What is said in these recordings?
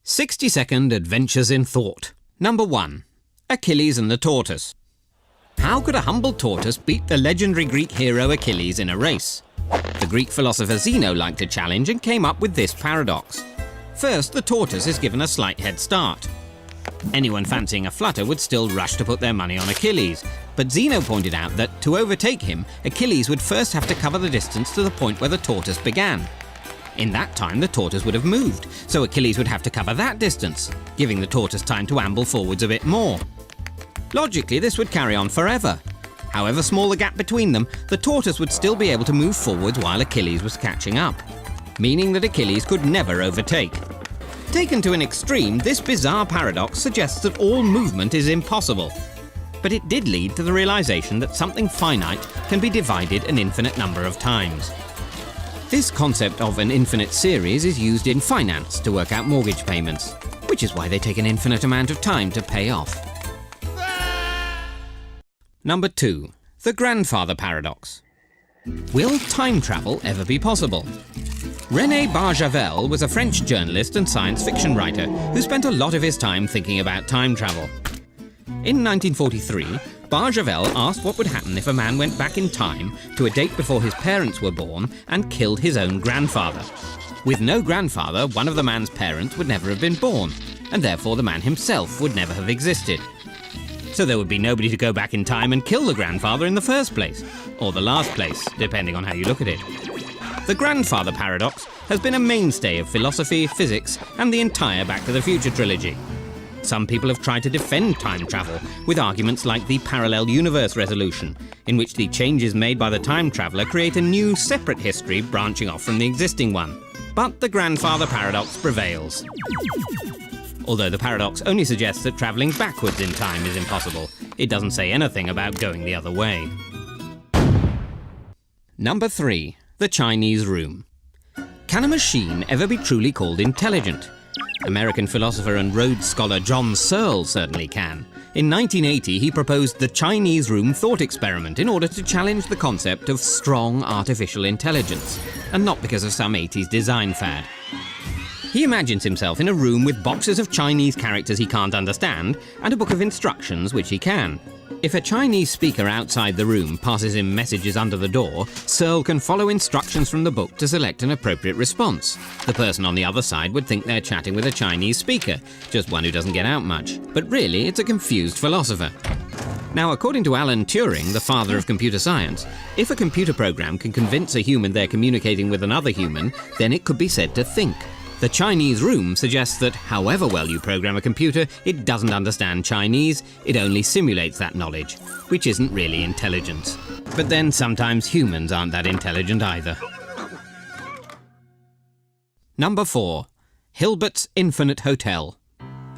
60-second adventures in thought. Number 1. Achilles and the tortoise. How could a humble tortoise beat the legendary Greek hero Achilles in a race? The Greek philosopher Zeno liked a challenge and came up with this paradox. First, the tortoise is given a slight head start. Anyone fancying a flutter would still rush to put their money on Achilles, but Zeno pointed out that to overtake him, Achilles would first have to cover the distance to the point where the tortoise began. In that time, the tortoise would have moved, so Achilles would have to cover that distance, giving the tortoise time to amble forwards a bit more. Logically, this would carry on forever. However small the gap between them, the tortoise would still be able to move forwards while Achilles was catching up, meaning that Achilles could never overtake. Taken to an extreme, this bizarre paradox suggests that all movement is impossible. But it did lead to the realization that something finite can be divided an infinite number of times. This concept of an infinite series is used in finance to work out mortgage payments, which is why they take an infinite amount of time to pay off. Number 2. The grandfather paradox. Will time travel ever be possible? René Barjavel was a French journalist and science fiction writer who spent a lot of his time thinking about time travel. In 1943, Barjavel asked what would happen if a man went back in time to a date before his parents were born and killed his own grandfather. With no grandfather, one of the man's parents would never have been born, and therefore the man himself would never have existed. So there would be nobody to go back in time and kill the grandfather in the first place, or the last place, depending on how you look at it. The grandfather paradox has been a mainstay of philosophy, physics, and the entire Back to the Future trilogy. Some people have tried to defend time travel with arguments like the parallel universe resolution, in which the changes made by the time traveller create a new, separate history branching off from the existing one. But the grandfather paradox prevails. Although the paradox only suggests that travelling backwards in time is impossible, it doesn't say anything about going the other way. Number 3. The Chinese room. Can a machine ever be truly called intelligent? American philosopher and Rhodes scholar John Searle certainly can. In 1980, he proposed the Chinese room thought experiment in order to challenge the concept of strong artificial intelligence, and not because of some 80s design fad. He imagines himself in a room with boxes of Chinese characters he can't understand and a book of instructions which he can. If a Chinese speaker outside the room passes him messages under the door, Searle can follow instructions from the book to select an appropriate response. The person on the other side would think they're chatting with a Chinese speaker, just one who doesn't get out much. But really, it's a confused philosopher. Now, according to Alan Turing, the father of computer science, if a computer program can convince a human they're communicating with another human, then it could be said to think. The Chinese room suggests that however well you program a computer, it doesn't understand Chinese, it only simulates that knowledge, which isn't really intelligence. But then sometimes humans aren't that intelligent either. Number 4. Hilbert's Infinite Hotel.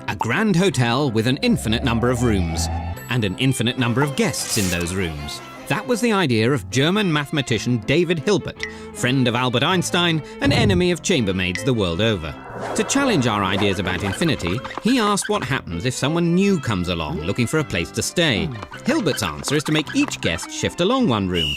A grand hotel with an infinite number of rooms, and an infinite number of guests in those rooms. That was the idea of German mathematician David Hilbert, friend of Albert Einstein and enemy of chambermaids the world over. To challenge our ideas about infinity, he asked what happens if someone new comes along looking for a place to stay. Hilbert's answer is to make each guest shift along one room.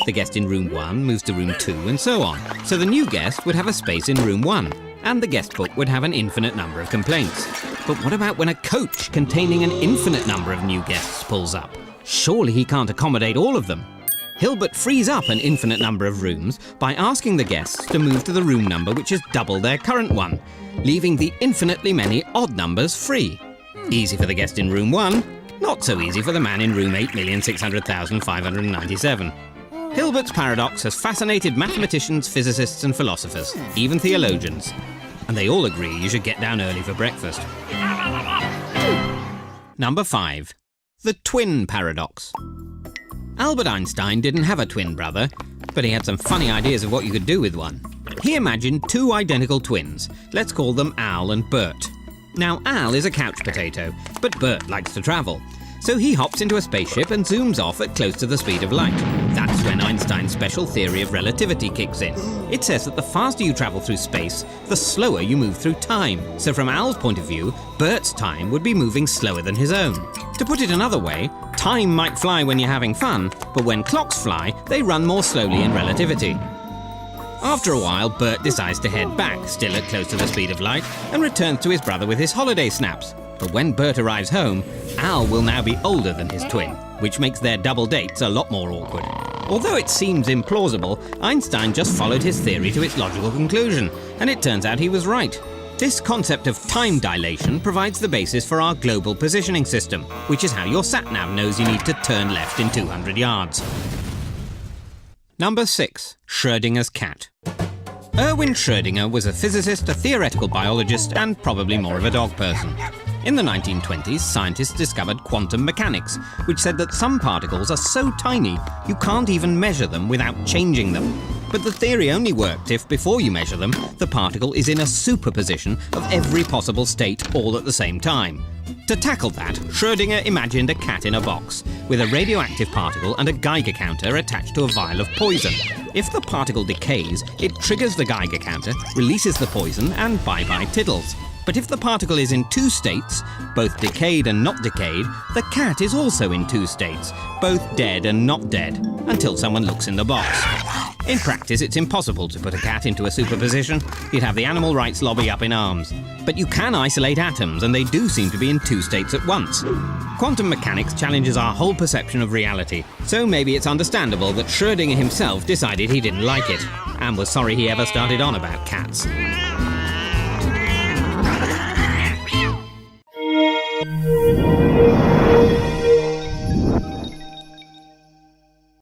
The guest in room 1 moves to room 2 and so on. So the new guest would have a space in room 1, and the guest book would have an infinite number of complaints. But what about when a coach containing an infinite number of new guests pulls up? Surely he can't accommodate all of them. Hilbert frees up an infinite number of rooms by asking the guests to move to the room number which is double their current one, leaving the infinitely many odd numbers free. Easy for the guest in room 1, not so easy for the man in room 8,600,597. Hilbert's paradox has fascinated mathematicians, physicists and philosophers, even theologians. And they all agree you should get down early for breakfast. Number 5. The twin paradox. Albert Einstein didn't have a twin brother, but he had some funny ideas of what you could do with one. He imagined 2 identical twins. Let's call them Al and Bert. Now, Al is a couch potato, but Bert likes to travel. So he hops into a spaceship and zooms off at close to the speed of light. That's when Einstein's special theory of relativity kicks in. It says that the faster you travel through space, the slower you move through time. So from Al's point of view, Bert's time would be moving slower than his own. To put it another way, time might fly when you're having fun, but when clocks fly, they run more slowly in relativity. After a while, Bert decides to head back, still at close to the speed of light, and returns to his brother with his holiday snaps. But when Bert arrives home, Al will now be older than his twin, which makes their double dates a lot more awkward. Although it seems implausible, Einstein just followed his theory to its logical conclusion, and it turns out he was right. This concept of time dilation provides the basis for our global positioning system, which is how your sat-nav knows you need to turn left in 200 yards. Number 6. Schrödinger's cat. Erwin Schrödinger was a physicist, a theoretical biologist, and probably more of a dog person. In the 1920s, scientists discovered quantum mechanics, which said that some particles are so tiny you can't even measure them without changing them. But the theory only worked if, before you measure them, the particle is in a superposition of every possible state all at the same time. To tackle that, Schrödinger imagined a cat in a box, with a radioactive particle and a Geiger counter attached to a vial of poison. If the particle decays, it triggers the Geiger counter, releases the poison, and bye-bye tiddles. But if the particle is in two states, both decayed and not decayed, the cat is also in two states, both dead and not dead, until someone looks in the box. In practice, it's impossible to put a cat into a superposition. You'd have the animal rights lobby up in arms. But you can isolate atoms, and they do seem to be in two states at once. Quantum mechanics challenges our whole perception of reality, so maybe it's understandable that Schrödinger himself decided he didn't like it, and was sorry he ever started on about cats.